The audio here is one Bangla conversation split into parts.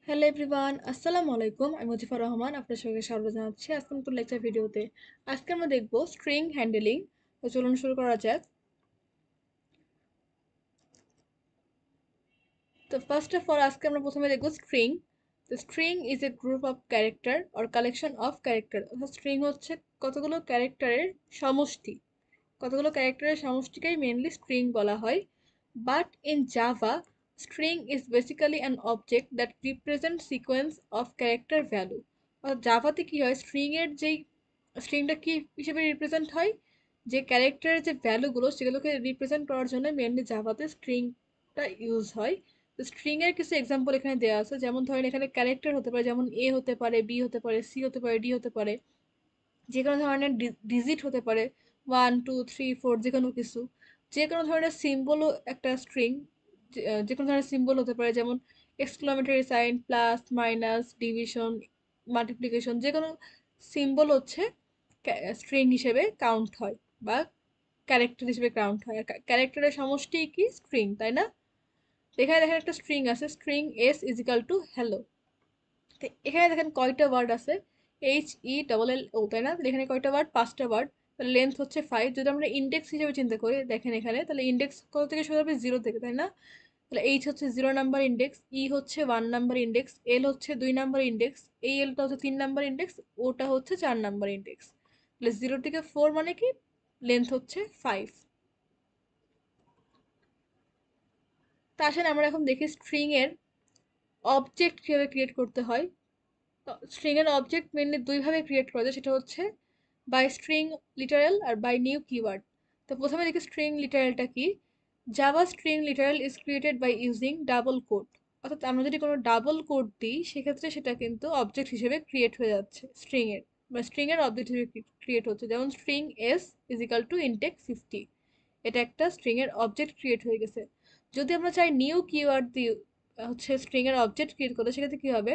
হ্যালো এভরিওয়ান, আসসালামু আলাইকুম। আমি মুজিফার রহমান, আপনার সঙ্গে স্বাগত জানাচ্ছি আজকের নতুন লেকচার ভিডিওতে। আজকে আমরা দেখব স্ট্রিং হ্যান্ডলিং। তো চলুন শুরু করা যাক। তো ফার্স্ট অফ অল আজকে আমরা প্রথমে দেখব স্ট্রিং। তো string is a group of character or collection of character. অর্থাৎ স্ট্রিং হচ্ছে কতগুলো ক্যারেক্টারের সমষ্টি। কতগুলো ক্যারেক্টারের সমষ্টিকেই মেনলি স্ট্রিং বলা হয়। But in Java, string is basically an object that represents sequence of character value. আর জাভাতে কি হয়, স্ট্রিংটা কি হিসেবে রিপ্রেজেন্ট হয়, যে ক্যারেক্টারের যে ভ্যালুগুলো সেগুলোকে রিপ্রেজেন্ট করার জন্য মেনলি জাভাতে স্ট্রিংটা ইউজ হয়। তো স্ট্রিং এর কিছু এক্সাম্পল এখানে দেওয়া আছে, যেমন ধরেন এখানে ক্যারেক্টার হতে পারে, যেমন এ হতে পারে, বি হতে পারে, সি হতে পারে, ডি হতে পারে, যে কোনো ধরনের ডিজিট হতে পারে, 1 2 3 4, যে কোনো কিছু, যে কোনো ধরনের সিম্বলও একটা স্ট্রিং। যে কোনো ধরনের সিম্বল হতে পারে, যেমন exclamatory sign, plus, minus, division, multiplication, যে কোনো সিম্বল হচ্ছে স্ট্রিং হিসেবে কাউন্ট হয় বা ক্যারেক্টার হিসেবে কাউন্ট হয়। ক্যারেক্টারের সমষ্টি কি স্ট্রিং, তাই না? তো এখানে দেখেন একটা স্ট্রিং আছে, string S is equal to hello. তো এখানে দেখেন কয়টা ওয়ার্ড আছে, HELLO, তাই না? তাহলে এখানে কয়টা ওয়ার্ড, 5টা ওয়ার্ড। তাহলে লেন্থ হচ্ছে 5। যদি আমরা ইন্ডেক্স হিসেবে চিন্তা করি, দেখেন এখানে তাহলে ইন্ডেক্স কত থেকে শুরু হবে, 0 থেকে, তাই না? তাহলে এইচ হচ্ছে 0 নাম্বার ইন্ডেক্স, ই হচ্ছে 1 নাম্বার ইন্ডেক্স, এল হচ্ছে 2 নাম্বার ইন্ডেক্স, এই এলটা হচ্ছে 3 নাম্বার ইন্ডেক্স, ওটা হচ্ছে 4 নাম্বার ইন্ডেক্স। তাহলে 0 থেকে 4 মানে কি, লেন্থ হচ্ছে 5। তা আসেন আমরা এখন দেখি স্ট্রিং এর অবজেক্ট কিভাবে ক্রিয়েট করতে হয়। স্ট্রিং এর অবজেক্ট মেনলি দুইভাবে ক্রিয়েট করা যায়, সেটা হচ্ছে বাই স্ট্রিং লিটারাল আর বাই নিউ কিওয়ার্ড। তো প্রথমে দেখি স্ট্রিং লিটারালটা কি। Java string literal is created by using double quote. অর্থাৎ আমরা যদি কোনো ডাবল কোড দিই সেক্ষেত্রে সেটা কিন্তু অবজেক্ট হিসেবে ক্রিয়েট হয়ে যাচ্ছে স্ট্রিং এর, বা স্ট্রিং এর অবজেক্ট হিসেবে ক্রিয়েট হচ্ছে। যেমন string S is equal to intake 50, এটা একটা স্ট্রিং এর অবজেক্ট ক্রিয়েট হয়ে গেছে। যদি আমরা চাই নিউ কিওয়ার্ড দিয়ে হচ্ছে স্ট্রিং এর অবজেক্ট ক্রিয়েট করতে, সেক্ষেত্রে কি হবে,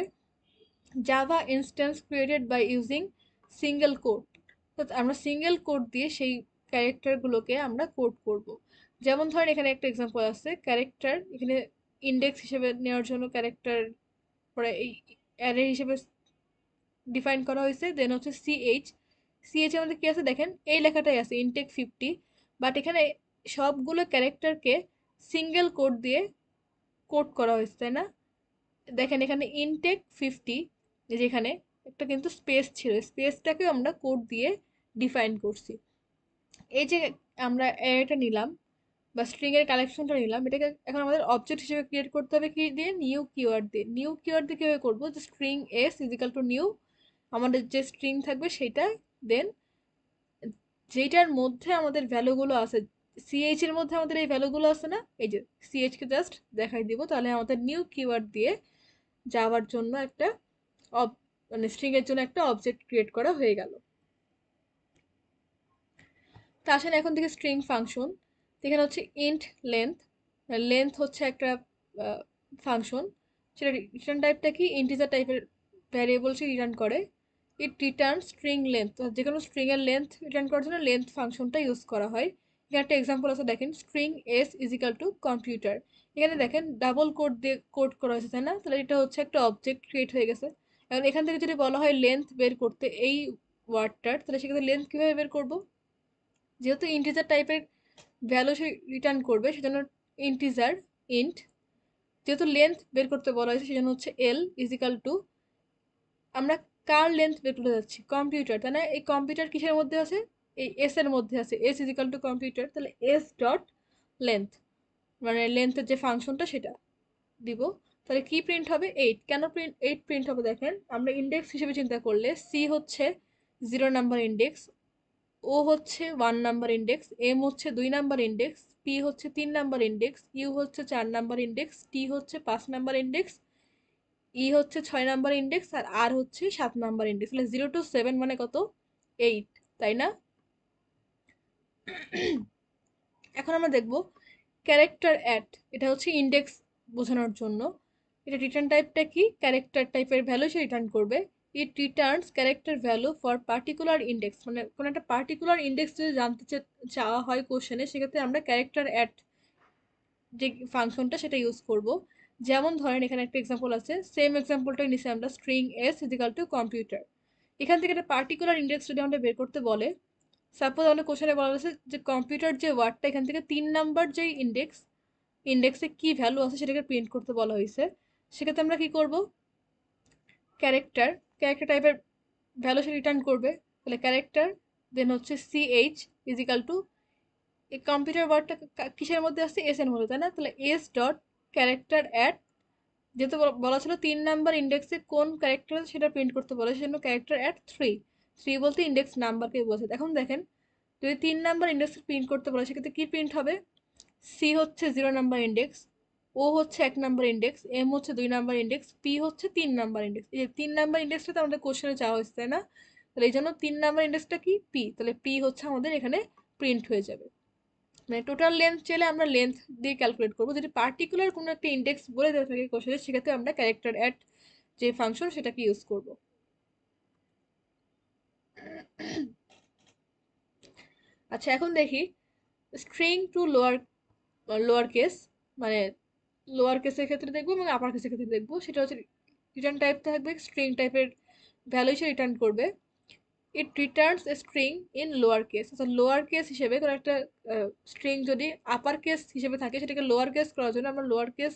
Java instance created by using single quote. আমরা সিঙ্গেল কোড দিয়ে সেই ক্যারেক্টারগুলোকে আমরা কোড করব। যেমন ধরেন এখানে একটা এক্সাম্পল আছে, ক্যারেক্টার এখানে ইন্ডেক্স হিসেবে নেওয়ার জন্য ক্যারেক্টার পরে এই অ্যারে হিসেবে ডিফাইন করা হয়েছে। দেন হচ্ছে সিএইচ এর মধ্যে কি আছে দেখেন, এই লেখাটাই আছে ইনটেক 50। বাট এখানে সবগুলো ক্যারেক্টারকে সিঙ্গেল কোড দিয়ে কোড করা হয়েছে, তাই না? দেখেন এখানে ইনটেক 50, যেখানে একটা কিন্তু স্পেস ছিল, স্পেসটাকে আমরা কোড দিয়ে ডিফাইন করছি। এই যে আমরা এটা নিলাম বা স্ট্রিং এর কালেকশনটা নিলাম, এটাকে এখন আমাদের অবজেক্ট হিসেবে ক্রিয়েট করতে হবে কি দিয়ে, নিউ কিওয়ার্ড দিয়ে। নিউ কিওয়ার্ড দিয়ে কিভাবে করবো, যে string S is equal to new, আমাদের যে স্ট্রিং থাকবে সেটা, দেন যেটার মধ্যে আমাদের ভ্যালুগুলো আছে, সিএইচ এর মধ্যে আমাদের এই ভ্যালুগুলো আছে না, এই যে সিএইচ কে জাস্ট দেখাই দিব, তাহলে আমাদের নিউ কিওয়ার্ড দিয়ে যাওয়ার জন্য একটা মানে স্ট্রিং এর জন্য একটা অবজেক্ট ক্রিয়েট করা হয়ে গেল। তা আসেন এখন থেকে স্ট্রিং ফাংশন। এখানে হচ্ছে ইন্ট লেন্থ। লেন্থ হচ্ছে একটা ফাংশন, সেটা রিটার্ন টাইপটা কি, ইন্টিজার টাইপের ভ্যারিয়েবল সে রিটার্ন করে। ইট রিটার্ন স্ট্রিং লেন্থ, যে কোনো স্ট্রিং এর লেন্থ রিটার্ন করার জন্য লেন্থ ফাংশনটা ইউজ করা হয়। এখানে একটা এক্সাম্পল আছে দেখেন, string S is equal to computer. এখানে দেখেন ডাবল কোড দিয়ে কোড করা হয়েছে, তাই না? তাহলে এটা হচ্ছে একটা অবজেক্ট ক্রিয়েট হয়ে গেছে। এখন এখান থেকে যদি বলা হয় লেন্থ বের করতে এই ওয়ার্ডটার, তাহলে সেক্ষেত্রে লেন্থ কিভাবে বের করবো, যেহেতু ইন্টিজার টাইপের ভ্যালু সে রিটার্ন করবে সেজন্য ইন্টিজার ইন্ট, যেহেতু লেন্থ বের করতে বলা হয়েছে সেজন্য হচ্ছে এল ইজিক্যাল টু, আমরা কার লেন্থ বের করতে যাচ্ছি, কম্পিউটার, তাই না? এই কম্পিউটার কিসের মধ্যে আছে, এই এস এর মধ্যে আছে, এস ইজিক্যাল টু কম্পিউটার, তাহলে এস ডট লেন্থ, মানে লেন্থের যে ফাংশনটা সেটা দিব। তাহলে কি প্রিন্ট হবে, 8। কেন এইট প্রিন্ট হবে দেখেন, আমরা ইন্ডেক্স হিসেবে চিন্তা করলে সি হচ্ছে 0 নাম্বার ইন্ডেক্স, ও হচ্ছে 1 নাম্বার ইন্ডেক্স, এম হচ্ছে 2 নাম্বার ইন্ডেক্স, পি হচ্ছে 3 নাম্বার ইন্ডেক্স, ইউ হচ্ছে 4 নাম্বার ইন্ডেক্স, টি হচ্ছে 5 নাম্বার ইন্ডেক্স, ই হচ্ছে 6 নাম্বার ইন্ডেক্স, আর আর হচ্ছে 7 নাম্বার ইন্ডেক্স। তাহলে 0 to 7 মানে কত, 8, তাই না? এখন আমরা দেখব ক্যারেক্টার অ্যাট, এটা হচ্ছে ইন্ডেক্স বোঝানোর জন্য। এটা রিটার্ন টাইপটা কি, ক্যারেক্টার টাইপের ভ্যালু সে রিটার্ন করবে। It returns character value for particular index, মানে কোনো একটা পার্টিকুলার ইন্ডেক্স যদি জানতে চাওয়া হয় কোশ্চেনে, সেক্ষেত্রে আমরা ক্যারেক্টার অ্যাট যে ফাংশনটা সেটা ইউজ করব। যেমন ধরেন এখানে একটা এক্সাম্পল আছে, সেম এক্সাম্পলটাই নিচে আমরা string S is equal to computer. এখান থেকে একটা পার্টিকুলার ইন্ডেক্স যদি আমরা বের করতে বলে, সাপোজ আমাদের কোশ্চেনে বলা হয়েছে যে কম্পিউটার যে ওয়ার্ডটা এখান থেকে 3 নাম্বার যেই ইন্ডেক্সে কি ভ্যালু আছে সেটাকে প্রিন্ট করতে বলা হয়েছে, সেক্ষেত্রে আমরা কি করব, ক্যারেক্টার ক্যারেক্টার টাইপের ভ্যালু সে রিটার্ন করবে। তাহলে ক্যারেক্টার দেন হচ্ছে সিএইচ ইজিক্যাল টু, এই কম্পিউটার ওয়ার্ডটা কিসের মধ্যে আসছে, এস এর মধ্যে, তাই না? তাহলে এস ডট ক্যারেক্টার অ্যাট, যেহেতু বলা ছিল 3 নাম্বার ইন্ডেক্সে কোন ক্যারেক্টার সেটা প্রিন্ট করতে বলে, সেজন্য ক্যারেক্টার অ্যাট থ্রি, থ্রি বলতে ইন্ডেক্স নাম্বারকে বোঝায়। এখন দেখেন যদি 3 নাম্বার ইন্ডেক্স প্রিন্ট করতে বলে সেক্ষেত্রে কি প্রিন্ট হবে, সি হচ্ছে 0 নাম্বার ইন্ডেক্স, ও হচ্ছে 1 নাম্বার ইন্ডেক্স, এম হচ্ছে 2 নাম্বার ইন্ডেক্স, পি হচ্ছে 3 নাম্বার ইন্ডেক্স। এই যে 3 নাম্বার ইন্ডেক্সটা তো আমাদের কোশ্চেনে চাওয়া হয়েছে, তাই না? তাহলে এই জন্য 3 নাম্বার ইন্ডেক্সটা কি, পি, তাহলে পি হচ্ছে আমাদের এখানে প্রিন্ট হয়ে যাবে। মানে টোটাল লেন্থ চাইলে আমরা লেন্থ দিয়ে ক্যালকুলেট করবো, যদি পার্টিকুলার কোনো একটা ইন্ডেক্স বলে দেওয়া থাকে কোশ্চেনে সেক্ষেত্রে আমরা ক্যারেক্টার অ্যাট যে ফাংশন সেটাকে ইউজ করব। আচ্ছা এখন দেখি string to lower lower case, মানে লোয়ার কেসের ক্ষেত্রে দেখবো এবং আপার কেসের ক্ষেত্রে দেখবো। সেটা হচ্ছে রিটার্ন টাইপ থাকবে স্ট্রিং টাইপের ভ্যালু হিসেবে রিটার্ন করবে, it returns a string in lower case. অর্থাৎ লোয়ার কেস হিসেবে কোনো একটা স্ট্রিং যদি আপার কেস হিসেবে থাকে সেটাকে লোয়ার কেস করার জন্য আমরা লোয়ার কেস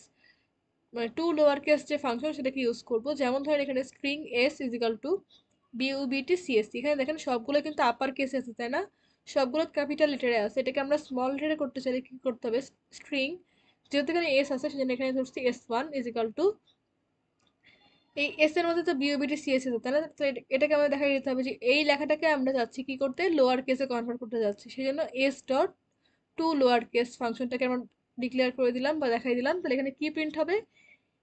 মানে টু লোয়ার কেস যে ফাংশন সেটাকে ইউজ করব। যেমন ধরেন এখানে string S is equal to BUBT CSC, এখানে দেখেন সবগুলো কিন্তু আপার কেসে আছে, তাই না? সবগুলো ক্যাপিটাল লেটারে আছে। এটাকে আমরা স্মল লেটারে করতে চাইলে কি করতে হবে, স্ট্রিং যেহেতু এখানে এস আছে সেজন্য এখানে ধরছি S1 ইজিক্যাল টু, এই এস এর মধ্যে তো বিওবিটি সিএস আছে, তাই না? তো এটাকে আমরা দেখা দিতে হবে যে এই লেখাটাকে আমরা যাচ্ছি কি করতে, লোয়ার কেসে কনভার্ট করতে যাচ্ছি, সেই জন্য S dot to lower case ফাংশনটাকে আমরা ডিক্লেয়ার করে দিলাম বা দেখাই দিলাম। তাহলে এখানে কি প্রিন্ট হবে,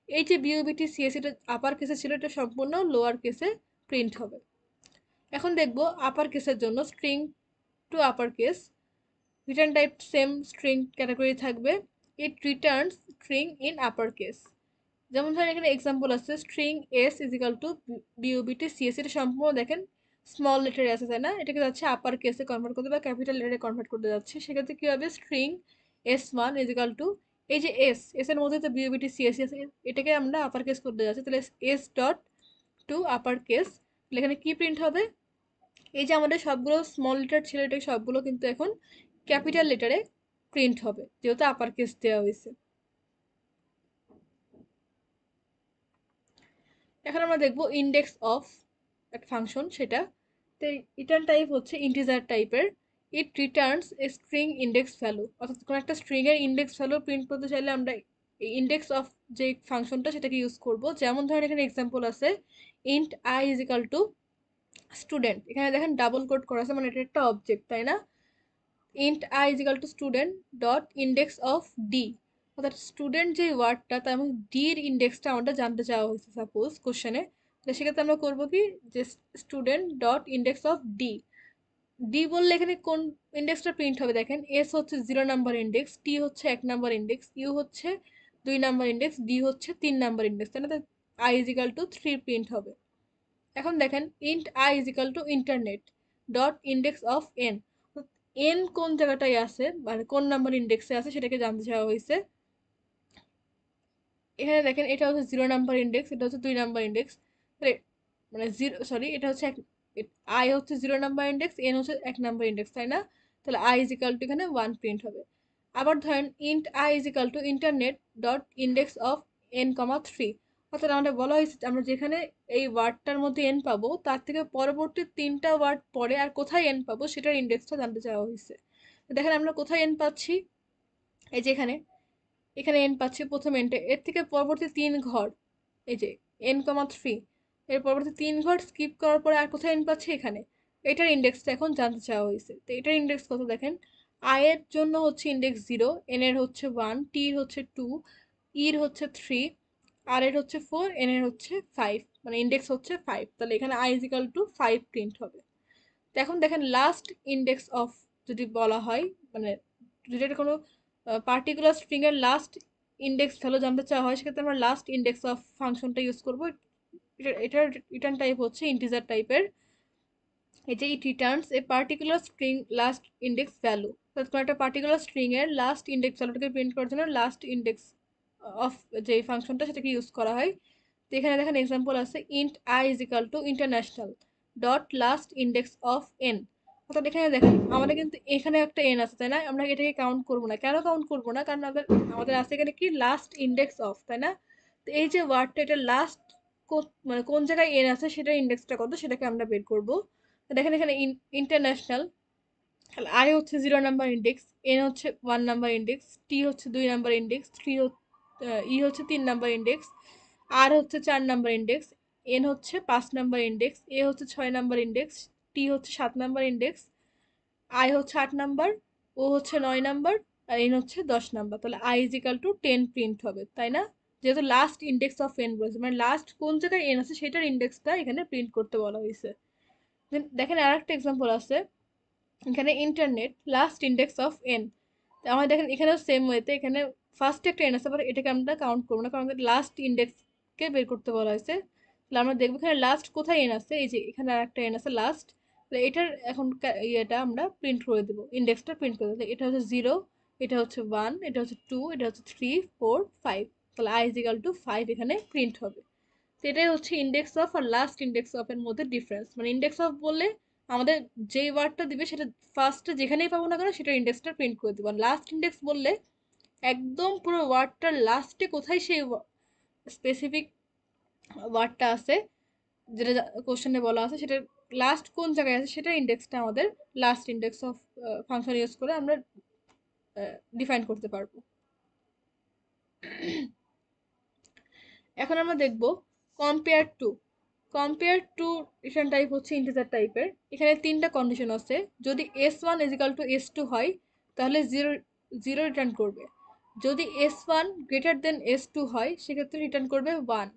এই যে বিওবিটি সিএস এটা আপার কেসে ছিল, এটা সম্পূর্ণ লোয়ার কেসে প্রিন্ট হবে। এখন দেখবো আপার কেসের জন্য string to upper case, return type same string category থাকবে, it returns string in upper case. যেমন ধরেন এখানে এক্সাম্পল আছে string S is equal to BOBT CS, এটা সম্পূর্ণ দেখেন স্মল লেটারে আছে, তাই না? এটাকে যাচ্ছে আপার কেসে কনভার্ট করতে বা ক্যাপিটাল লেটারে কনভার্ট করতে যাচ্ছে, সেক্ষেত্রে কি হবে, স্ট্রিং S1 ইজিক্যাল টু, এই যে এস এর মধ্যে তো বিওবিটি সিএস আছে, এটাকে আমরা আপার কেস করতে যাচ্ছি, তাহলে S dot to upper case, এখানে কি প্রিন্ট হবে, এই যে আমাদের সবগুলো স্মল লেটার ছিল এটা সবগুলো কিন্তু এখন ক্যাপিটাল লেটারে প্রিন্ট হবে যেহেতু আপার কেস দেওয়া হয়েছে। এখন আমরা দেখবো ইন্ডেক্স অফ একটা ফাংশন, সেটা তো রিটার্ন টাইপ হচ্ছে ইন্টিজার টাইপের, it returns a string index value. অর্থাৎ কোনো একটা স্ট্রিং এর ইন্ডেক্স ভ্যালু প্রিন্ট করতে চাইলে আমরা ইন্ডেক্স অফ যে ফাংশনটা সেটাকে ইউজ করব। যেমন ধরেন এখানে এক্সাম্পল আছে int I equal to student, এখানে দেখেন ডাবল কোড করা আছে, মানে এটা একটা অবজেক্ট, তাই না? Int I equal to student dot index of D, অর্থাৎ স্টুডেন্ট যে ওয়ার্ডটা তার মধ্যে ডির ইন্ডেক্সটা আমাদের জানতে চাওয়া হয়েছে সাপোজ কোশ্চেনে, তো সেক্ষেত্রে আমরা করবো কি, যে student dot index of D, D বললে এখানে কোন ইন্ডেক্সটা প্রিন্ট হবে, দেখেন এস হচ্ছে 0 নাম্বার ইন্ডেক্স, টি হচ্ছে 1 নাম্বার ইন্ডেক্স, ইউ হচ্ছে 2 নাম্বার ইন্ডেক্স, ডি হচ্ছে 3 নাম্বার ইন্ডেক্স, তাই না? আই ইজিক্যাল টু 3 প্রিন্ট হবে। এখন দেখেন int I equal to internet dot index of N, N কোন জায়গাটায় আছে মানে কোন নাম্বার ইন্ডেক্সে আছে সেটাকে জানতে চাওয়া হয়েছে। এখানে দেখেন এটা হচ্ছে 0 নাম্বার ইন্ডেক্স, এটা হচ্ছে 2 নাম্বার ইন্ডেক্স, মানে জিরো সরি এটা হচ্ছে আই হচ্ছে 0 নাম্বার ইন্ডেক্স, এন হচ্ছে 1 নাম্বার ইন্ডেক্স, তাই না? তাহলে আই ইজিক্যাল টু এখানে 1 প্রিন্ট হবে। আবার ধরেন int I equal to internet dot index of N comma three, অর্থাৎ আমাদের বলা হয়েছে আমরা যেখানে এই ওয়ার্ডটার মধ্যে এন পাবো তার থেকে পরবর্তী 3টা ওয়ার্ড পরে আর কোথায় এন পাবো সেটার ইন্ডেক্সটা জানতে চাওয়া হয়েছে। দেখেন আমরা কোথায় এন পাচ্ছি, এই যে এখানে এখানে এন পাচ্ছি প্রথম এনটা, এর থেকে পরবর্তী 3 ঘর, এই যে n, 3, এর পরবর্তী 3 ঘর স্কিপ করার পরে আর কোথায় এন পাচ্ছি, এখানে এটার ইন্ডেক্সটা এখন জানতে চাওয়া হয়েছে। তো এটার ইন্ডেক্স কত দেখেন, আই এর জন্য হচ্ছে ইন্ডেক্স 0, এন এর হচ্ছে 1, টির হচ্ছে 2, ইর হচ্ছে 3, আর এর হচ্ছে 4, এন এর হচ্ছে 5, মানে ইন্ডেক্স হচ্ছে 5, তাহলে এখানে আই ইজিক্যাল টু 5 প্রিন্ট হবে। তো এখন দেখেন লাস্ট ইন্ডেক্স অফ যদি বলা হয়, মানে যদি এটা কোনো পার্টিকুলার স্ট্রিং এর লাস্ট ইন্ডেক্স ভ্যালু জানতে চাওয়া হয় সেক্ষেত্রে আমরা লাস্ট ইন্ডেক্স অফ ফাংশনটা ইউজ করবো। এটার রিটার্ন টাইপ হচ্ছে ইন্টিজার টাইপের, এই যে it returns a particular string last index value, অর্থাৎ কোনো একটা পার্টিকুলার স্ট্রিং এর লাস্ট ইন্ডেক্স ভ্যালুটাকে প্রিন্ট করার জন্য লাস্ট ইন্ডেক্স অফ যে ফাংশনটা সেটাকে ইউজ করা হয়। তো এখানে দেখেন এক্সাম্পল আছে int I is equal two international dot last index of N. অর্থাৎ এখানে দেখেন আমাদের কিন্তু এখানে একটা এন আছে, তাই না? আমরা এটাকে কাউন্ট করবো না। কেন কাউন্ট করবো না? কারণ আমাদের আমাদের আছে এখানে কি লাস্ট ইন্ডেক্স অফ, তাই না? তো এই যে ওয়ার্ডটা, এটা লাস্ট মানে কোন জায়গায় এন আছে সেটার ইন্ডেক্সটা কত সেটাকে আমরা বের করবো। তো দেখেন এখানে ইন্টারন্যাশনাল, তাহলে আই হচ্ছে 0 নাম্বার ইন্ডেক্স, এন হচ্ছে 1 নাম্বার ইন্ডেক্স, টি হচ্ছে 2 নাম্বার ইন্ডেক্স, ই হচ্ছে 3 নাম্বার ইন্ডেক্স, আর হচ্ছে 4 নাম্বার ইন্ডেক্স, এন হচ্ছে 5 নাম্বার ইন্ডেক্স, এ হচ্ছে 6 নাম্বার ইন্ডেক্স, টি হচ্ছে 7 নাম্বার ইন্ডেক্স, আই হচ্ছে 8 নাম্বার, ও হচ্ছে 9 নাম্বার, আর এন হচ্ছে 10 নাম্বার। তাহলে I is equal two 10 print হবে, তাই না? যেহেতু লাস্ট ইন্ডেক্স অফ এন বলেছে, মানে লাস্ট কোন জায়গায় এন আছে সেটার ইন্ডেক্সটা এখানে প্রিন্ট করতে বলা হয়েছে। দেখেন আর একটা এক্সাম্পল আছে, এখানে internet last index of N. আমার দেখেন এখানেও সেম ওয়েতে এখানে ফার্স্ট একটা এন আছে, বাট এটাকে আমরা কাউন্ট করবো না কারণ আমাদের লাস্ট ইন্ডেক্সকে বের করতে বলা হয়েছে। তাহলে আমরা দেখবো এখানে লাস্ট কোথায় এন আছে, এই যে এখানে আর একটা এন আছে লাস্ট। তাহলে এটার এখন ইয়েটা আমরা প্রিন্ট করে দেবো, ইন্ডেক্সটা প্রিন্ট করে দেবো। এটা হচ্ছে 0, এটা হচ্ছে 1, এটা হচ্ছে 2, এটা হচ্ছে 3, 4, 5। তাহলে আই ইজ ইকাল টু 5 এখানে প্রিন্ট হবে। তো এটাই হচ্ছে ইন্ডেক্স অফ আর লাস্ট ইন্ডেক্স অফ এর মধ্যে ডিফারেন্স। মানে ইন্ডেক্স অফ বললে আমাদের যেই ওয়ার্ডটা দিবে সেটা ফার্স্টে যেখানেই পাবো না কেন সেটা ইন্ডেক্সটা প্রিন্ট করে দেবো। আর লাস্ট ইন্ডেক্স বললে একদম পুরো ওয়ার্ডটার লাস্টে কোথায় সেই স্পেসিফিক ওয়ার্ডটা আছে, যেটা কোশ্চেনে বলা আছে সেটা লাস্ট কোন জায়গায় আছে সেটা ইন্ডেক্সটা আমাদের last index of function use করে আমরা ডিফাইন করতে পারবো। এখন আমরা দেখব compare to. Compare to return type হচ্ছে ইন্টিজার টাইপের। এখানে 3টা কন্ডিশন আছে। যদি s1 is equal two s2 হয় তাহলে 0 0 রিটার্ন করবে। যদি s1 গ্রেটার দেন s2 হয় সেক্ষেত্রে রিটার্ন করবে 1।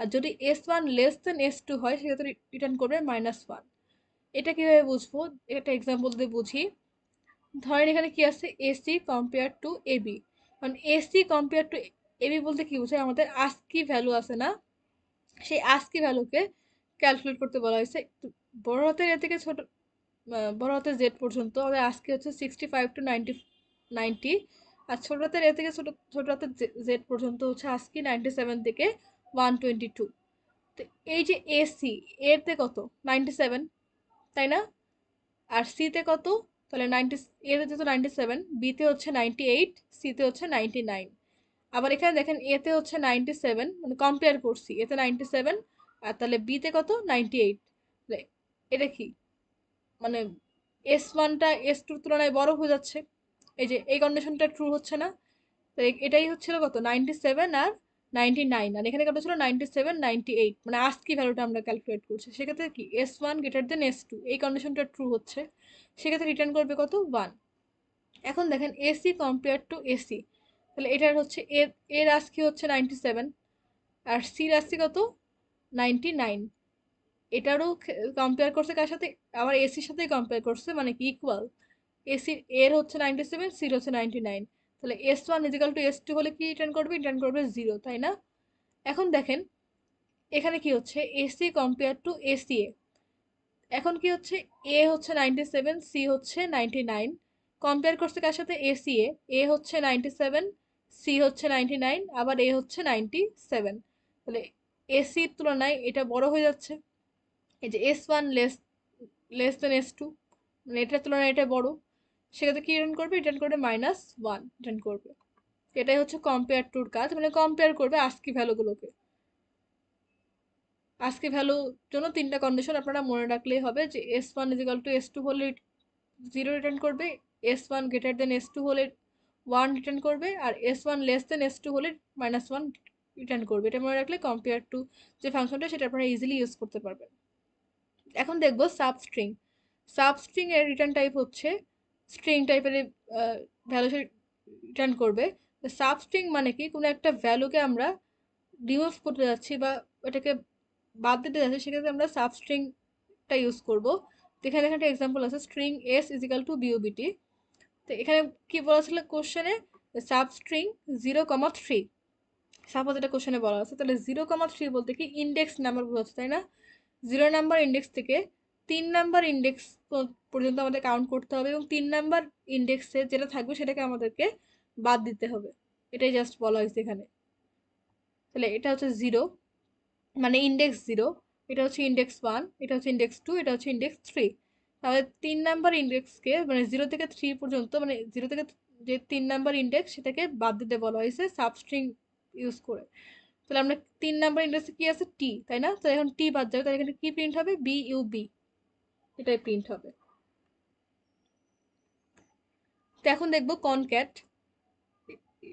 আর যদি s1 লেস দেন s2 হয় সেক্ষেত্রে রিটার্ন করবে -1। এটা কিভাবে বুঝবো? একটা এক্সাম্পল দিয়ে বুঝি। ধরেন এখানে কি আছে, এসি কম্পেয়ার টু এবি। কারণ এসি কম্পেয়ার টু এবি বলতে কি বোঝায়, আমাদের আস্কি ভ্যালু আছে না, সেই আস্কি ভ্যালুকে ক্যালকুলেট করতে বলা হয়েছে। বড় হাতের এ থেকে ছোট বড় হাতের জেড পর্যন্ত আমাদের আজকে হচ্ছে 65 টু 90। আর ছোট হাতের এ থেকে ছোট ছোট হাতের জেড পর্যন্ত হচ্ছে আজকে 97 থেকে 122। তো এই যে এসি এর তে কত 97, তাই না? আর সিতে কত? তাহলে 90, এতে যেহেতু 97, বিতে হচ্ছে 98, সিতে হচ্ছে 99। আবার এখানে দেখেন এতে হচ্ছে 97, মানে কম্পেয়ার করছি, এতে 97 আর তাহলে বিতে কত 98। এটা কি মানে s1টা s2-র তুলনায় বড় হয়ে যাচ্ছে, এই যে এই কন্ডিশনটা ট্রু হচ্ছে না। তো এটাই হচ্ছিল কত 97 আর 99, আর এখানে কত ছিল 97 98, মানে আস্কি ভ্যালুটা আমরা ক্যালকুলেট করছি। সেক্ষেত্রে কি s1 গ্রেটার দেন s2 এই কন্ডিশনটা ট্রু হচ্ছে, সেক্ষেত্রে রিটার্ন করবে কত 1। এখন দেখেন এসি কম্পেয়ার টু এসি, তাহলে এটার হচ্ছে এর এর আস্কি হচ্ছে 97 আর সির আস্কি কত 99। এটারও কম্পেয়ার করছে কার সাথে, আবার এসির সাথেই কম্পেয়ার করছে, মানে কি ইকুয়াল। এসির এর হচ্ছে 97, সির হচ্ছে 99। তাহলে s1 ইজিক্যাল টু s2 হলে কি রিটার্ন করবে? রিটার্ন করবে 0, তাই না? এখন দেখেন এখানে কি হচ্ছে, এসি কম্পেয়ার টু এসিএ। এখন কি হচ্ছে, এ হচ্ছে 97, সি হচ্ছে 99, কম্পেয়ার করছে কার সাথে? এসিএ। এ হচ্ছে 97, সি হচ্ছে 99, আবার এ হচ্ছে 97। তাহলে এসির তুলনায় এটা বড় হয়ে যাচ্ছে, এই যে s1 লেস দেন s2, মানে এটার তুলনায় এটা বড়, সেক্ষেত্রে কি রিটার্ন করবে? রিটার্ন করবে -1 রিটার্ন করবে। এটাই হচ্ছে কম্পেয়ার টুর কাজ, মানে কম্পেয়ার করবে আস্কি ভ্যালুগুলোকে। আস্কি ভ্যালুর জন্য 3টা কন্ডিশন আপনারা মনে রাখলেই হবে, যে s1 ইজিক্যাল টু s2 হলে 0 রিটার্ন করবে, s1 গ্রেটার দেন s2 হলে 1 রিটার্ন করবে, আর s1 লেস দেন s2 হলে -1 রিটার্ন করবে। এটা মনে রাখলে কম্পেয়ার টু যে ফাংশনটা সেটা আপনারা ইজিলি ইউজ করতে পারবেন। এখন দেখব সাবস্ট্রিং। সাবস্ট্রিং এর রিটার্ন টাইপ হচ্ছে স্ট্রিং টাইপের ভ্যালু রিটার্ন করবে। সাবস্ট্রিং মানে কি, কোনো একটা ভ্যালুকে আমরা রিমুভ করতে যাচ্ছি বা ওটাকে বাদ দিতে যাচ্ছি, সেক্ষেত্রে আমরা সাবস্ট্রিংটা ইউজ করব। তো এখানে একটা এক্সাম্পল আছে, স্ট্রিং এস ইজিক্যাল টু বিওবিটি। তো এখানে কি বলা ছিল কোশ্চেনে, সাবস্ট্রিং 0,3। সাপোজ এটা কোশ্চেনে বলা আছে, তাহলে 0,3 বলতে কি ইন্ডেক্স নাম্বার বোঝাচ্ছে, তাই না? 0 নাম্বার ইন্ডেক্স থেকে 3 নাম্বার ইন্ডেক্স পর্যন্ত আমাদের কাউন্ট করতে হবে, এবং 3 নাম্বার ইন্ডেক্সে যেটা থাকবে সেটাকে আমাদেরকে বাদ দিতে হবে। এটাই জাস্ট বলা হয়েছে এখানে। তাহলে এটা হচ্ছে 0 মানে ইন্ডেক্স 0, এটা হচ্ছে ইন্ডেক্স 1, এটা হচ্ছে ইন্ডেক্স 2, এটা হচ্ছে ইন্ডেক্স 3। তাহলে 3 নাম্বার ইন্ডেক্সকে মানে 0 থেকে 3 পর্যন্ত মানে 0 থেকে যে 3 নাম্বার ইন্ডেক্স সেটাকে বাদ দিতে বলা হয়েছে সাবস্ট্রিং ইউজ করে। তাহলে আমরা 3 নাম্বার ইন্ডেক্সে কি আছে টি, তাই না? তো এখন টি বাদ যাবে, তাহলে এখানে কি প্রিন্ট হবে বি ইউ বি, এটাই প্রিন্ট হবে। তো এখন দেখবো কনক্যাট।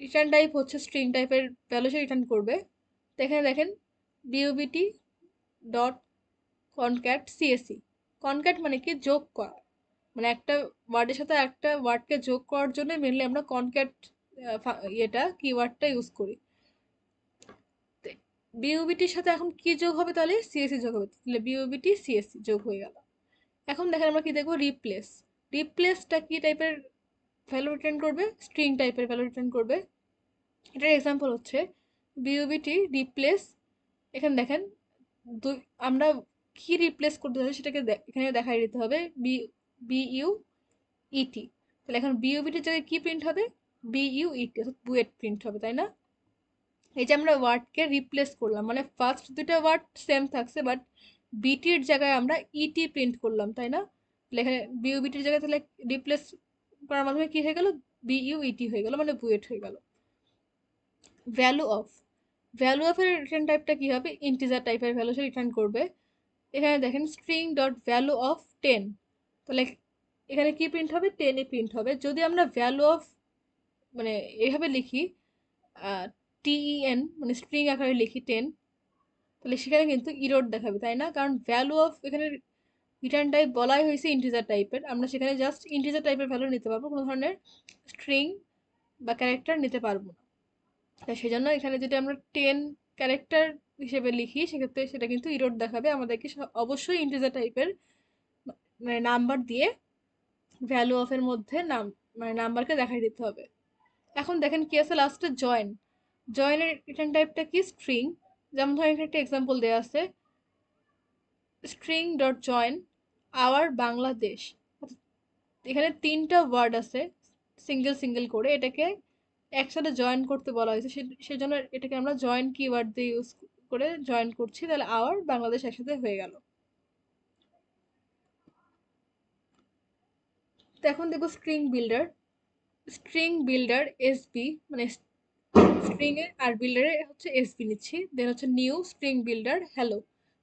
রিটার্ন টাইপ হচ্ছে স্ট্রিং টাইপের ভ্যালু সে রিটার্ন করবে। তো এখানে দেখেন BUBT dot concat CSE. Concat মানে কি যোগ করা, মানে একটা ওয়ার্ডের সাথে একটা ওয়ার্ডকে যোগ করার জন্য মেনলি আমরা কনক্যাট এটা কিওয়ার্ডটা ইউজ করি। বিউবিটির সাথে এখন কি যোগ হবে, তাহলে সিএসি যোগ হবে, তাহলে বিউবিটি সিএসি যোগ হয়ে গেল। এখন দেখেন আমরা কি দেখবো রিপ্লেস। রিপ্লেসটা কি টাইপের ভ্যালু রিটার্ন করবে, স্ট্রিং টাইপের ভ্যালু রিটার্ন করবে। এটার এক্সাম্পল হচ্ছে বিউবিটি রিপ্লেস। এখানে দেখেন আমরা কি রিপ্লেস করতে চাই সেটাকে এখানে দেখাই দিতে হবে বি বিইউ ইটি। তাহলে এখন বিউবিটির জায়গায় কি প্রিন্ট হবে বিইউ ইটি, অর্থাৎ বুয়েট প্রিন্ট হবে, তাই না? এই যে আমরা ওয়ার্ডকে রিপ্লেস করলাম, মানে ফার্স্ট দুটো ওয়ার্ড সেম থাকছে বাট বিটির জায়গায় আমরা ইটি প্রিন্ট করলাম, তাই না? তাহলে এখানে বিউবিটির জায়গায় তাহলে রিপ্লেস করার মাধ্যমে কি হয়ে গেল বিইউ ইটি হয়ে গেল, মানে বুয়েট হয়ে গেল। ভ্যালু অফ, ভ্যালু অফের রিটার্ন টাইপটা কি হবে ইন্টিজার টাইপের ভ্যালু সে রিটার্ন করবে। এখানে দেখেন স্ট্রিং ডট ভ্যালু অফ 10, তাহলে এখানে কি প্রিন্ট হবে 10ই প্রিন্ট হবে। যদি আমরা ভ্যালু অফ মানে এইভাবে লিখি টিইএন মানে স্ট্রিং আকারে লিখি 10, তাহলে সেখানে কিন্তু ইরোড দেখাবে, তাই না? কারণ ভ্যালু অফ এখানে রিটার্ন টাইপ বলাই হয়েছে ইন্টিজার টাইপের, আমরা সেখানে জাস্ট ইন্টিজার টাইপের ভ্যালু নিতে পারবো, কোনো ধরনের স্ট্রিং বা ক্যারেক্টার নিতে পারবো না। তাই সেজন্য এখানে যদি আমরা 10 ক্যারেক্টার হিসেবে লিখি সেক্ষেত্রে সেটা কিন্তু ইরোড দেখাবে, আমাদেরকে অবশ্যই ইন্টিজার টাইপের মানে নাম্বার দিয়ে ভ্যালু অফের মধ্যে মানে নাম্বারকে দেখাই দিতে হবে। এখন দেখেন কি আছে লাস্টে জয়েন। জয়েনের রিটার্ন টাইপটা কি স্ট্রিং। যেমন ধরেন এখানে একটা এক্সাম্পল দেওয়া আছে string dot join our Bangladesh. এখানে 3টা ওয়ার্ড আছে সিঙ্গেল সিঙ্গেল করে, এটাকে একসাথে জয়েন করতে বলা হয়েছে, সেজন্য এটাকে আমরা জয়েন কিওয়ার্ড দিয়ে ইউজ করে জয়েন করছি, তাহলে আওয়ার বাংলাদেশ একসাথে হয়ে গেল। তো এখন দেখবো string builder. String builder SB মানে স্ট্রিং এ আর বিল্ডারে হচ্ছে এসবি নিচ্ছি, দেন হচ্ছে নিউ স্ট্রিং বিল্ডার হ্যালো।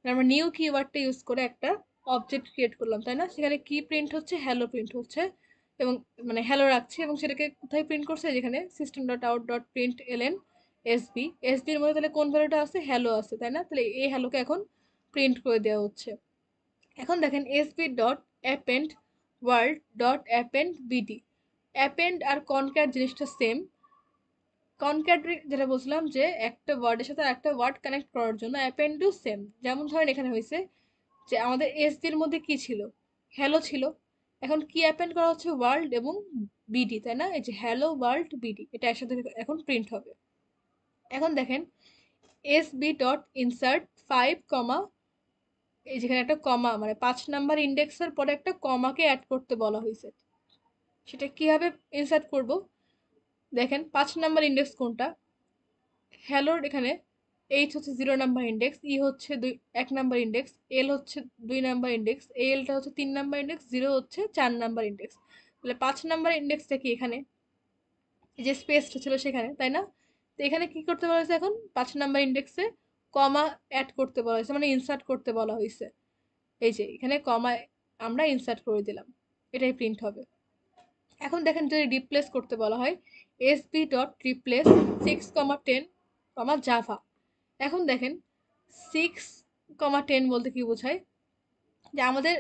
আমরা নিউ কিওয়ার্ডটা ইউজ করে একটা অবজেক্ট ক্রিয়েট করলাম, তাই না? সেখানে কি প্রিন্ট হচ্ছে হ্যালো প্রিন্ট হচ্ছে, এবং মানে হ্যালো রাখছি, এবং সেটাকে কোথায় প্রিন্ট করছে যেখানে system dot out dot print LN SB. এসবির মধ্যে তাহলে কোন ভ্যালুটা আছে হ্যালো আছে, তাই না? তাহলে এই হ্যালোকে এখন প্রিন্ট করে দেওয়া হচ্ছে। এখন দেখেন SB dot append world dot append BD. Append আর কনক্যাট জিনিসটা সেম। কনক্যাট যেটা বলছিলাম যে একটা ওয়ার্ডের সাথে একটা ওয়ার্ড কানেক্ট করার জন্য অ্যাপেন্ডও সেম। যেমন ধরেন এখানে হয়েছে যে আমাদের এসবির মধ্যে কি ছিল হ্যালো ছিল, এখন কি অ্যাপেন্ড করা হচ্ছে ওয়ার্ল্ড এবং বিডি, তাই না? এই যে হ্যালো ওয়ার্ল্ড বিডি এটা একসাথে এখন প্রিন্ট হবে। এখন দেখেন এসবি ডট ইনসার্ট 5 কমা, এই যেখানে একটা কমা মানে 5 নাম্বার ইন্ডেক্সের পরে একটা কমাকে অ্যাড করতে বলা হয়েছে, সেটা কিভাবে ইনসার্ট করব দেখেন 5 নাম্বার ইন্ডেক্স কোনটা হ্যালোর এখানে এইচ হচ্ছে 0 নাম্বার ইন্ডেক্স, ই হচ্ছে 1 নাম্বার ইন্ডেক্স, এল হচ্ছে 2 নাম্বার ইন্ডেক্স, এলটা হচ্ছে 3 নাম্বার ইন্ডেক্স, 0 হচ্ছে 4 নাম্বার ইন্ডেক্স। তাহলে 5 নাম্বার ইন্ডেক্সটা কি এখানে এই যে স্পেসটা ছিল সেখানে, তাই না? তো এখানে কি করতে বলা হয়েছে এখন 5 নাম্বার ইন্ডেক্সে কমা অ্যাড করতে বলা হয়েছে, মানে ইনসার্ট করতে বলা হয়েছে। এই যে এখানে কমা আমরা ইনসার্ট করে দিলাম, এটাই প্রিন্ট হবে। এখন দেখেন যদি রিপ্লেস করতে বলা হয় এসবি ডট রিপ্লেস 6,10, জাভা। এখন দেখেন 6,10 বলতে কি বোঝায় যে আমাদের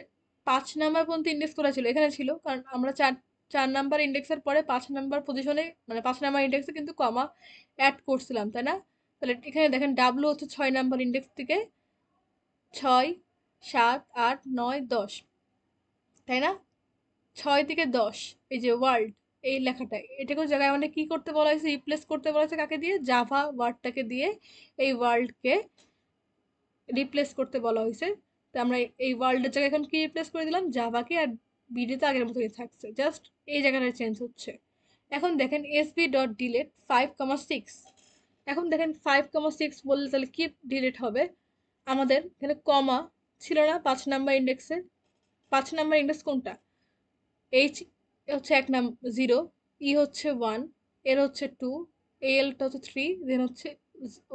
5 নাম্বার পর্যন্ত ইন্ডেক্স করা ছিল, এখানে ছিল কারণ আমরা 4 নাম্বার ইন্ডেক্সের পরে 5 নাম্বার পজিশনে মানে 5 নাম্বার ইন্ডেক্সে কিন্তু কমা অ্যাড করছিলাম, তাই না? তাহলে এখানে দেখেন ডাব্লু হচ্ছে 6 নাম্বার ইন্ডেক্স থেকে 6, 7, 8, 9, 10, তাই না? 6 থেকে 10 এই যে ওয়ার্ল্ড এই লেখাটা এটাকেও জায়গায় আমাদের কি করতে বলা হয়েছে রিপ্লেস করতে বলা হয়েছে কাকে দিয়ে জাভা ওয়ার্ডটাকে দিয়ে এই ওয়ার্ল্ডকে রিপ্লেস করতে বলা হয়েছে। তো আমরা এই ওয়ার্ল্ডের জায়গায় এখন কি রিপ্লেস করে দিলাম জাভাকে, আর বিডি তো আগের মতোই থাকছে, জাস্ট এই জায়গাটা চেঞ্জ হচ্ছে। এখন দেখেন এসবি ডট ডিলেট 5,6, এখন দেখেন 5,6 বললে তাহলে কি ডিলিট হবে? আমাদের এখানে কমা ছিল না 5 নাম্বার ইন্ডেক্সে? 5 নাম্বার ইন্ডেক্স কোনটা? এইচ হচ্ছে 0, ই হচ্ছে 1, এর হচ্ছে 2, এলটা হচ্ছে 3, দেন হচ্ছে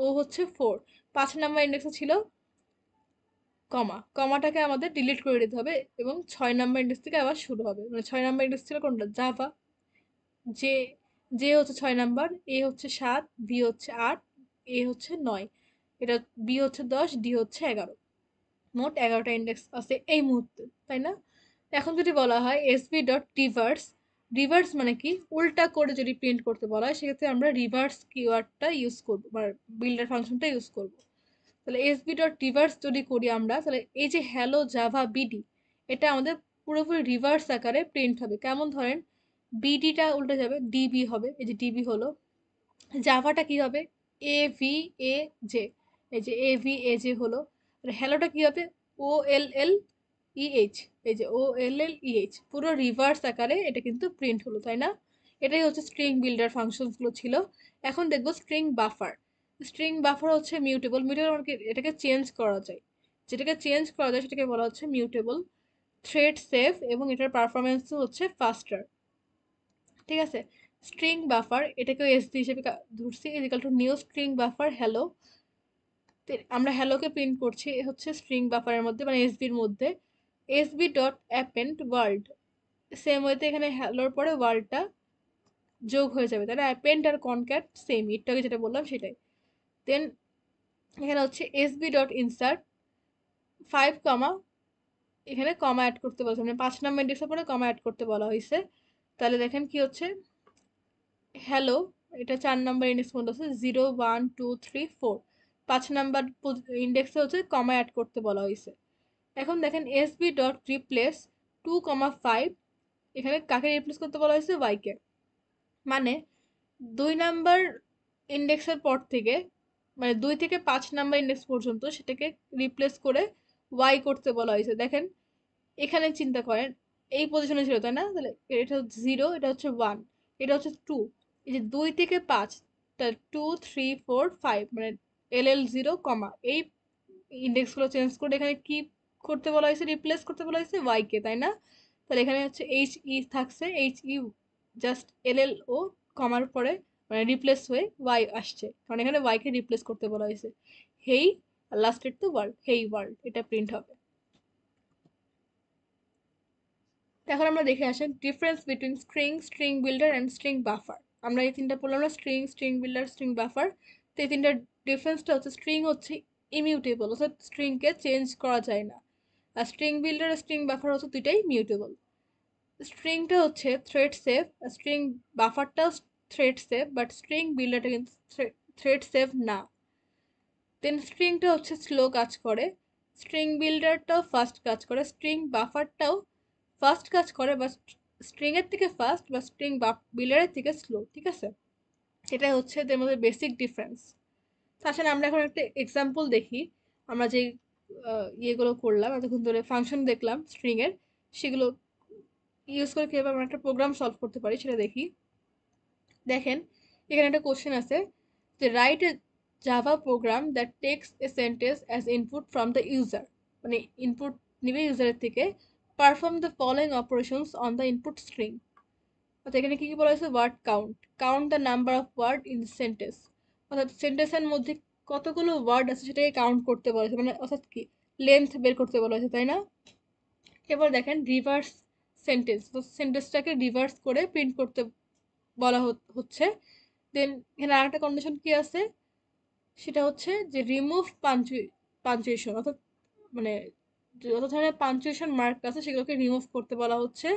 ও হচ্ছে 4। 5 নাম্বার ইন্ডেক্সে ছিল কমাটাকে আমাদের ডিলিট করে দিতে হবে এবং 6 নাম্বার ইন্ডেক্স থেকে আবার শুরু হবে। মানে 6 নাম্বার ইন্ডেক্স ছিল কোনটা? জাভা। যে যে হচ্ছে 6 নাম্বার, এ হচ্ছে 7, বি হচ্ছে 8, এ হচ্ছে 9, এটা বি হচ্ছে 10, ডি হচ্ছে 11। মোট 11টা ইন্ডেক্স আছে এই মুহূর্তে, তাই না? এখন যদি বলা হয় এসবি ডট রিভার্স, রিভার্স মানে কি? উল্টা করে যদি প্রিন্ট করতে বলা হয় সেক্ষেত্রে আমরা রিভার্স কিওয়ার্ডটা ইউজ করবো, মানে বিল্ডার ফাংশনটা ইউজ করবো। তাহলে এসবি ডট রিভার্স যদি করি আমরা, তাহলে এই যে হ্যালো জাভা বিডি, এটা আমাদের পুরোপুরি রিভার্স আকারে প্রিন্ট হবে। কেমন? ধরেন বিডিটা উল্টে যাবে, ডিবি হবে, এই যে ডিবি হলো। জাভাটা কি হবে? এ ভি এ জে, এই যে এ ভি এ জে হলো। আর হ্যালোটা কি হবে? ও এল এল ইএইচ, এই যে ও এল এল ইএইচ, পুরো রিভার্স আকারে এটা কিন্তু প্রিন্ট হলো, তাই না? এটাই হচ্ছে স্ট্রিং বিল্ডার ফাংশনসগুলো ছিল। এখন দেখবো স্ট্রিং বাফার। স্ট্রিং বাফার হচ্ছে মিউটেবল। মিউটেবল মানে এটাকে চেঞ্জ করা যায়, যেটাকে চেঞ্জ করা যায় সেটাকে বলা হচ্ছে মিউটেবল, থ্রেড সেফ, এবং এটার পারফরমেন্সও হচ্ছে ফাস্টার। ঠিক আছে? স্ট্রিং বাফার এটাকেও এসভি হিসেবে ধরছি, equal to new string buffer hello. আমরা হ্যালোকে প্রিন্ট করছি হচ্ছে স্ট্রিং বাফারের মধ্যে, মানে এসবির মধ্যে। SB dot append world, same ওয়েতে এখানে হ্যালোর পরে ওয়ার্ল্ডটা যোগ হয়ে যাবে, তাহলে অ্যাপেন্ড আর কনক্যাট সেম, একটু আগে যেটা বললাম সেটাই। দেন এখানে হচ্ছে এসবি ডট ইনসার্ট 5, এখানে কমা অ্যাড করতে বলছে, মানে 5 নাম্বার ইন্ডেক্সের পরে কমা অ্যাড করতে বলা হয়েছে। তাহলে দেখেন কি হচ্ছে, হ্যালো, এটা 4 নাম্বার ইন্ডেক্স মধ্যে আছে, 0, 1, 2, 3, 4। 5 নাম্বার ইন্ডেক্সে হচ্ছে কমা অ্যাড করতে বলা হয়েছে। এখন দেখেন এসবি ডট রিপ্লেস 2,5, এখানে কাকে রিপ্লেস করতে বলা হয়েছে? ওয়াইকে। মানে 2 নাম্বার ইন্ডেক্সের পর থেকে, মানে 2 থেকে 5 নাম্বার ইন্ডেক্স পর্যন্ত সেটাকে রিপ্লেস করে ওয়াই করতে বলা হয়েছে। দেখেন এখানে চিন্তা করেন, এই পজিশনে ছিল, তাই না? তাহলে এটা হচ্ছে 0, এটা হচ্ছে 1, এটা হচ্ছে 2। এই যে 2 থেকে 5, তা 2, 3, 4, 5, মানে LL0, এই ইন্ডেক্সগুলো চেঞ্জ করে এখানে কি করতে বলা হয়েছে? রিপ্লেস করতে বলা হয়েছে ওয়াই কে, তাই না? তাহলে এখানে হচ্ছে এইচ ই থাকছে, এইচ ই জাস্ট এল ও কমার পরে মানে রিপ্লেস হয়ে ওয়াই আসছে, কারণ এখানে ওয়াই কে রিপ্লেস করতে বলা হয়েছে। হেই, লাস্টের তো ওয়ার্ল্ড, হেই ওয়ার্ল্ড, এটা প্রিন্ট হবে। এখন আমরা দেখে আসেন difference between string, string builder and string buffer. আমরা এই তিনটা বললাম না, string, string builder, string buffer. তো এই তিনটার ডিফারেন্সটা হচ্ছে স্ট্রিং হচ্ছে ইমিউটেবল, অর্থাৎ স্ট্রিংকে চেঞ্জ করা যায় না। আর স্ট্রিং বিল্ডার আর স্ট্রিং বাফার হচ্ছে দুইটাই মিউটেবল। স্ট্রিংটা হচ্ছে থ্রেড সেফ, স্ট্রিং বাফারটাও থ্রেড সেফ, বাট স্ট্রিং বিল্ডারটা কিন্তু থ্রেড সেফ না। দেন স্ট্রিংটা হচ্ছে স্লো কাজ করে, স্ট্রিং বিল্ডারটাও ফাস্ট কাজ করে, স্ট্রিং বাফারটাও ফাস্ট কাজ করে, বা স্ট্রিং এর থেকে ফাস্ট, বা স্ট্রিং বিল্ডারের থেকে স্লো। ঠিক আছে? এটাই হচ্ছে এদের মধ্যে বেসিক ডিফারেন্স। আসলে আমরা এখন একটা এক্সাম্পল দেখি। আমরা যে ইয়েগুলো করলাম এতক্ষণ ধরে, ফাংশন দেখলাম স্ট্রিং এর, সেগুলো ইউজ করে কিভাবে আমরা একটা প্রোগ্রাম সলভ করতে পারি সেটা দেখি। দেখেন এখানে একটা কোশ্চেন আছে যে write a Java program that takes a sentence as input from the user, মানে ইনপুট নিবে ইউজারের থেকে, perform the following operations on the input string. অর্থাৎ এখানে কি কি বলা হয়েছে? Word count, count the number of word in sentence, অর্থাৎ সেন্টেন্সের মধ্যে কতগুলো ওয়ার্ড আছে সেটাকে কাউন্ট করতে বলা হয়েছে, মানে অর্থাৎ কি লেন্থ বের করতে বলা হয়েছে, তাই না? এবার দেখেন রিভার্স সেন্টেন্স, তো সেন্টেন্সটাকে রিভার্স করে প্রিন্ট করতে বলা হচ্ছে। দেন এখানে আরেকটা কন্ডিশন কি আছে, সেটা হচ্ছে যে রিমুভ পাঞ্চুয়েশন, অর্থাৎ মানে যত ধরনের পাঞ্চুয়েশন মার্ক আছে সেগুলোকে রিমুভ করতে বলা হচ্ছে।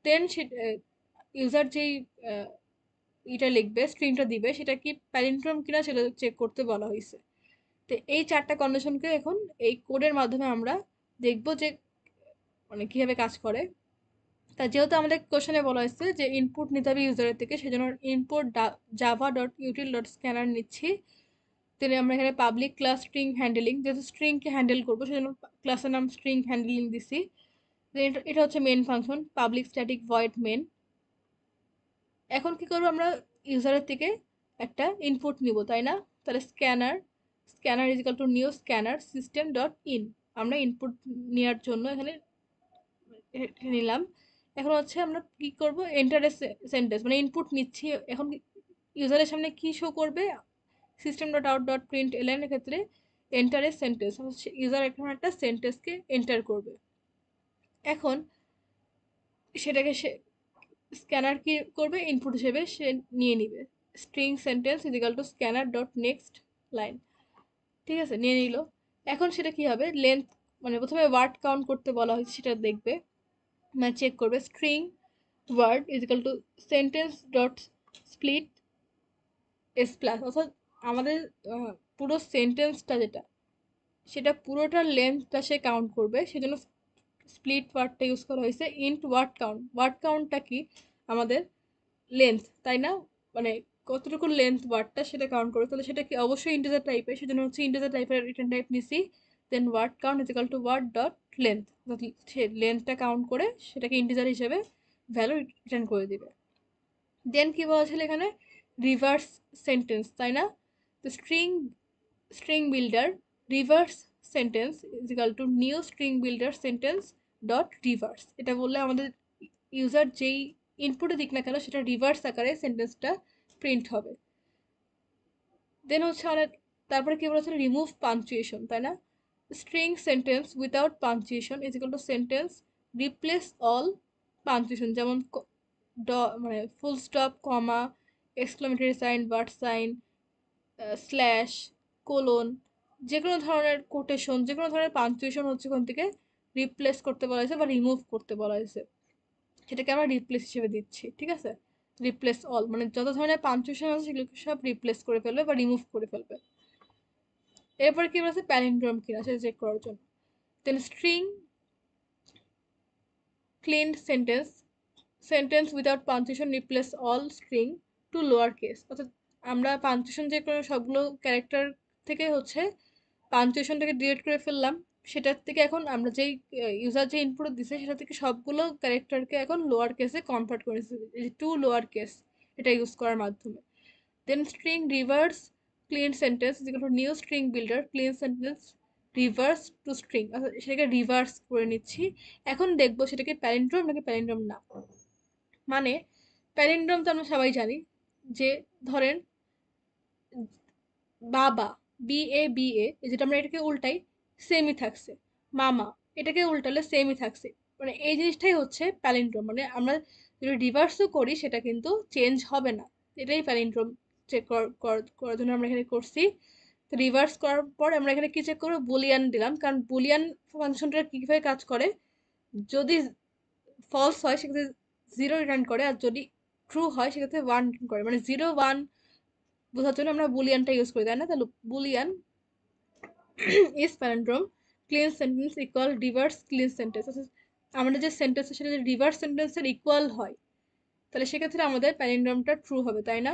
দেন ইউজার যেই এটা লিখবে, স্ট্রিংটা দিবে, সেটা কি প্যালিন্ড্রোম কিনা সেটা চেক করতে বলা হয়েছে। তো এই 4টা কন্ডিশনকে এখন এই কোডের মাধ্যমে আমরা দেখব যে মানে কিভাবে কাজ করে। তা যেহেতু আমাদের কোশ্চেনে বলা হয়েছে যে ইনপুট নিতে হবে ইউজারের থেকে, সেজন্য input Java dot util dot scanner নিচ্ছি। তাহলে আমরা এখানে পাবলিক ক্লাস স্ট্রিং হ্যান্ডেলিং, যেহেতু স্ট্রিংকে হ্যান্ডেল করবো সেজন্য ক্লাসের নাম স্ট্রিং হ্যান্ডেলিং দিছি। এটা হচ্ছে main function, public static void main. এখন কি করবো আমরা? ইউজারের থেকে একটা ইনপুট নিব, তাই না? তাহলে scanner is equal to new scanner system dot in, আমরা ইনপুট নেওয়ার জন্য এখানে নিলাম। এখন হচ্ছে আমরা কি করব, এন্টার এ সেন্টেন্স, মানে ইনপুট নিচ্ছি। এখন ইউজারের সামনে কি শো করবে, system dot out dot print LN এর ক্ষেত্রে এন্টার এ সেন্টেন্স, ইউজার এখন একটা সেন্টেন্সকে এন্টার করবে। এখন সেটাকে সে স্ক্যানার কি করবে, ইনপুট হিসেবে সে নিয়ে নিবে string sentence is equal two scanner dot next line. ঠিক আছে, নিয়ে নিল। এখন সেটা কি হবে, লেন্থ মানে প্রথমে ওয়ার্ড কাউন্ট করতে বলা হয়েছে সেটা দেখবে, মানে চেক করবে string word is equal to sentence dot split S plus, অর্থাৎ আমাদের পুরো সেন্টেন্সটা যেটা, সেটা পুরোটার লেন্থটা সে কাউন্ট করবে, সেজন্য স্প্লিট ওয়ার্ডটা ইউজ করা হয়েছে। ইন্ট ওয়ার্ড কাউন্টটা কি, আমাদের লেন্থ, তাই না? মানে কতটুকু লেন্থ ওয়ার্ডটা সেটা কাউন্ট করবে, তাহলে সেটা কি অবশ্যই ইন্টিজার টাইপের, সেজন্য হচ্ছে ইন্টিজার টাইপের রিটার্ন টাইপ নিছি। Then word count is equal to word dot length, সে লেন্থটা কাউন্ট করে সেটাকে ইন্টিজার হিসেবে ভ্যালু রিটার্ন করে দিবে। দেন কি বলা ছিল এখানে, রিভার্স সেন্টেন্স, তাই না? তো string builder reverse sentence is equal to new string builder sentence dot reverse, এটা বললে আমাদের ইউজার যেই ইনপুটে দিক না কেন সেটা রিভার্স আকারে সেন্টেন্সটা প্রিন্ট হবে। দেন হচ্ছে অনেক, তারপরে কি বলেছে, রিমুভ পাঞ্চুয়েশন, তাই না? String sentence without punctuation is equal to sentence replace all punctuation, যেমন মানে full stop, comma, exclamatory sign, word sign, slash, colon, যে কোনো ধরনের কোটেশন, যে কোনো ধরনের পাঞ্চুয়েশন হচ্ছে ওখান থেকে রিপ্লেস করতে বলা হয়েছে বা রিমুভ করতে বলা হয়েছে, সেটাকে আমরা রিপ্লেস হিসেবে দিচ্ছি। ঠিক আছে, রিপ্লেস অল মানে যত ধরনের পাঞ্চুয়েশন আছে সেগুলোকে সব রিপ্লেস করে ফেলবে বা রিমুভ করে ফেলবে। এরপরে কি বলেছে, প্যালিন্ড্রোম কিনা সেটা চেক করার জন্য। Then string clean sentence without punctuation replace all string to lower case, অর্থাৎ আমরা পাঞ্চুয়েশন যে কোনো সবগুলো ক্যারেক্টার থেকে হচ্ছে পাঞ্চুয়েশনটাকে ডিলিট করে ফেললাম, সেটার থেকে এখন আমরা যেই ইউজার যে ইনপুট দিছে সেটা থেকে সবগুলো ক্যারেক্টারকে এখন লোয়ার কেসে কনভার্ট করেছে, টু লোয়ার কেস, এটা ইউজ করার মাধ্যমে। Then string reverse clean sentence যেগুলো new string builder clean sentence reverse to string, সেটাকে রিভার্স করে নিচ্ছি। এখন দেখবো সেটাকে প্যালিন্ড্রোম নাকি প্যালিন্ড্রোম না। মানে প্যালিন্ড্রোম তো আমরা সবাই জানি, যে ধরেন বাবা, BABA, যেটা আমরা এটাকে উল্টাই সেমই থাকছে, মামা এটাকে উল্টালে সেমই থাকছে, মানে এই জিনিসটাই হচ্ছে প্যালিন্ড্রোম, মানে আমরা যদি রিভার্সও করি সেটা কিন্তু চেঞ্জ হবে না, এটাই প্যালিন্ড্রোম চেক করার জন্য আমরা এখানে করছি। রিভার্স করার পর আমরা এখানে কি চেক করবো, বুলিয়ান দিলাম, কারণ বুলিয়ান ফাংশনটা কীভাবে কাজ করে, যদি ফলস হয় সেক্ষেত্রে 0 রিটার্ন করে, আর যদি ট্রু হয় সেক্ষেত্রে 1 রিটার্ন করে, মানে 0 1 বোঝার জন্য আমরা বুলিয়ানটা ইউজ করি, তাই না? তাহলে boolean is palindrome clean sentence equal reverse clean sentence, আমাদের যে সেন্টেন্স সেটা যদি রিভার্স সেন্টেন্সের ইকুয়াল হয় তাহলে সেক্ষেত্রে আমাদের প্যালিন্ড্রোমটা ট্রু হবে, তাই না?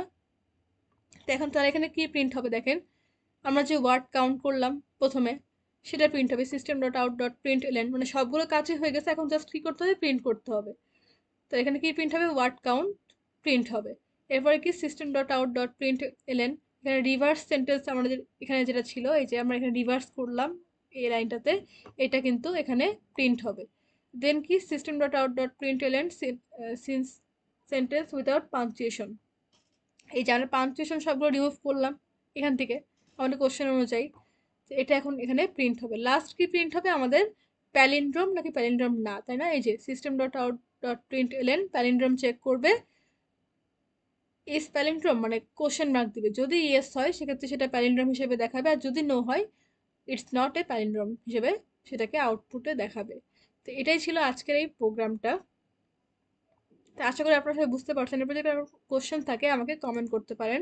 তো এখন তাহলে এখানে কি প্রিন্ট হবে দেখেন, আমরা যে ওয়ার্ড কাউন্ট করলাম প্রথমে সেটা প্রিন্ট হবে system dot out dot print এলেন, মানে সবগুলো কাজই হয়ে গেছে, এখন জাস্ট কি করতে হবে, প্রিন্ট করতে হবে। তো এখানে কি প্রিন্ট হবে, ওয়ার্ড কাউন্ট প্রিন্ট হবে। এরপরে কি system dot out dot print এলেন, এখানে রিভার্স সেন্টেন্স আমাদের এখানে যেটা ছিল, এই যে আমরা এখানে রিভার্স করলাম এই লাইনটাতে, এটা কিন্তু এখানে প্রিন্ট হবে। দেন কি system dot out dot print এলেন সিন্স সেন্টেন্স উইদাউট পাঞ্চুয়েশন, এই যে আমরা পাঞ্চুয়েশন সবগুলো রিমুভ করলাম এখান থেকে আমাদের কোশ্চেন অনুযায়ী, এটা এখন এখানে প্রিন্ট হবে। লাস্ট কি প্রিন্ট হবে আমাদের, প্যালিন্ড্রোম নাকি প্যালিন্ড্রোম না, তাই না? এই যে system dot out dot print এলেন প্যালিন্ড্রোম চেক করবে, ইস প্যালিন্ড্রোম মানে কোশ্চেন মার্ক দিবে, যদি ইয়েস হয় সেক্ষেত্রে সেটা প্যালিন্ড্রোম হিসেবে দেখাবে, আর যদি নো হয় ইটস নট এ প্যালিন্ড্রোম হিসেবে সেটাকে আউটপুটে দেখাবে। তো এটাই ছিল আজকের এই প্রোগ্রামটা। তো আশা করি আপনারা সবাই বুঝতে পারছেন, এরপর যদি কোশ্চেন থাকে আমাকে কমেন্ট করতে পারেন।